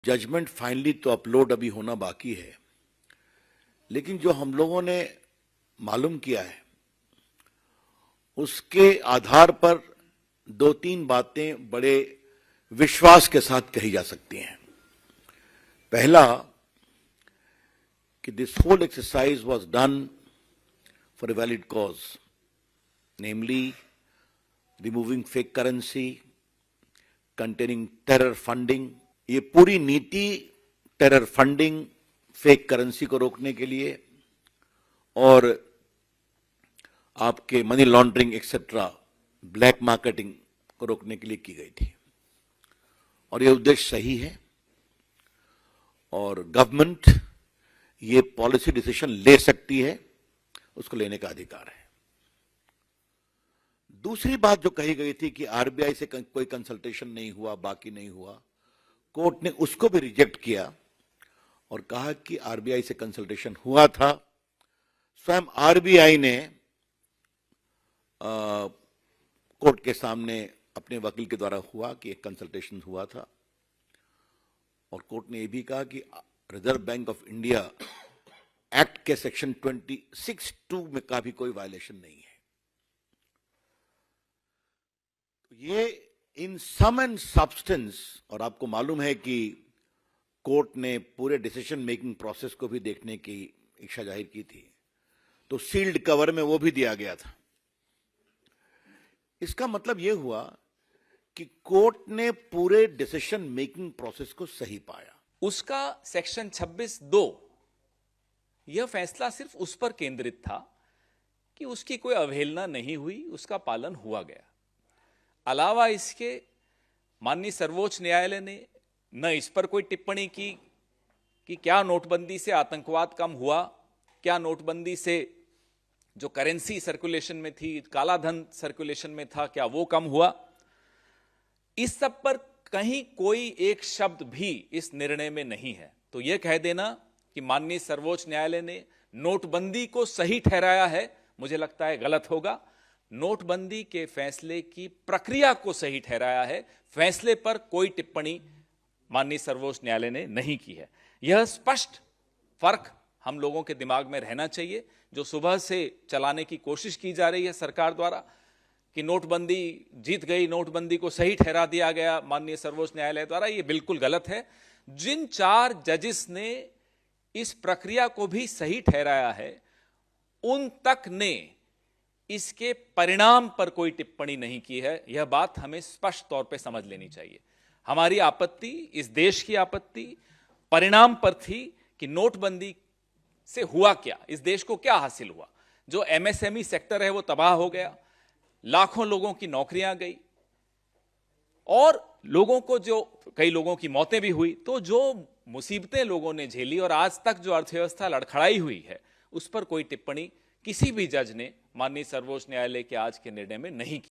Judgement finally तो upload अभी होना बाकी है, लेकिन जो हम लोगों ने मालूम किया है उसके आधार पर दो तीन बातें बड़े विश्वास के साथ कही जा सकती हैं। पहला कि this whole exercise was done for a valid cause, namely removing fake currency, containing terror funding. ये पूरी नीति टेरर फंडिंग, फेक करेंसी को रोकने के लिए और आपके money laundering etcetera, black marketing को रोकने के लिए की गई थी। और ये उद्देश्य सही है और गवर्नमेंट ये पॉलिसी डिसीजन ले सकती है, उसको लेने का अधिकार है। दूसरी बात जो कही गई थी कि आरबीआई से कोई कंसल्टेशन नहीं हुआ, बाकी नहीं हुआ, कोर्ट ने उसको भी रिजेक्ट किया और कहा कि आरबीआई से कंसल्टेशन हुआ था। स्वयं आरबीआई ने कोर्ट के सामने अपने वकील के द्वारा हुआ कि एक कंसल्टेशन हुआ था और कोर्ट ने यह भी कहा कि reserve bank of India act के सेक्शन 26(2) में का भी कोई वायलेशन नहीं है। ये इन सम एंड सब्सटेंस, और आपको मालूम है कि कोर्ट ने पूरे डिसीजन मेकिंग प्रोसेस को भी देखने की इच्छा जाहिर की थी, तो सील्ड कवर में वो भी दिया गया था। इसका मतलब यह हुआ कि कोर्ट ने पूरे डिसीजन मेकिंग प्रोसेस को सही पाया। उसका सेक्शन 26(2) यह फैसला सिर्फ उस पर केंद्रित था कि उसकी कोई अवहेलना नहीं हुई, उसका पालन हुआ गया। अलावा इसके माननीय सर्वोच्च न्यायालय ने न इस पर कोई टिप्पणी की कि क्या नोटबंदी से आतंकवाद कम हुआ, क्या नोटबंदी से जो करेंसी सर्कुलेशन में थी, काला धन सर्कुलेशन में था, क्या वो कम हुआ। इस सब पर कहीं कोई एक शब्द भी इस निर्णय में नहीं है। तो यह कह देना कि माननीय सर्वोच्च न्यायालय ने नोटबंदी को सही ठहराया है, मुझे लगता है गलत होगा। नोटबंदी के फैसले की प्रक्रिया को सही ठहराया है, फैसले पर कोई टिप्पणी माननीय सर्वोच्च न्यायालय ने नहीं की है। यह स्पष्ट फर्क हम लोगों के दिमाग में रहना चाहिए। जो सुबह से चलाने की कोशिश की जा रही है सरकार द्वारा कि नोटबंदी जीत गई, नोटबंदी को सही ठहरा दिया गया माननीय सर्वोच्च न्यायालय द्वारा, यह बिल्कुल गलत है। जिन 4 जजेस ने इस प्रक्रिया को भी सही ठहराया है, उन तक ने इसके परिणाम पर कोई टिप्पणी नहीं की है। यह बात हमें स्पष्ट तौर पे समझ लेनी चाहिए। हमारी आपत्ति, इस देश की आपत्ति परिणाम पर थी कि नोटबंदी से हुआ क्या, इस देश को क्या हासिल हुआ। जो एमएसएमई सेक्टर है वो तबाह हो गया, लाखों लोगों की नौकरियां गई और लोगों को जो कई लोगों की मौतें भी हुई। तो जो मुसीबतें लोगों ने झेली और आज तक जो अर्थव्यवस्था लड़खड़ाई हुई है, उस पर कोई टिप्पणी किसी भी जज ने माननीय सर्वोच्च न्यायालय के आज के निर्णय में नहीं की।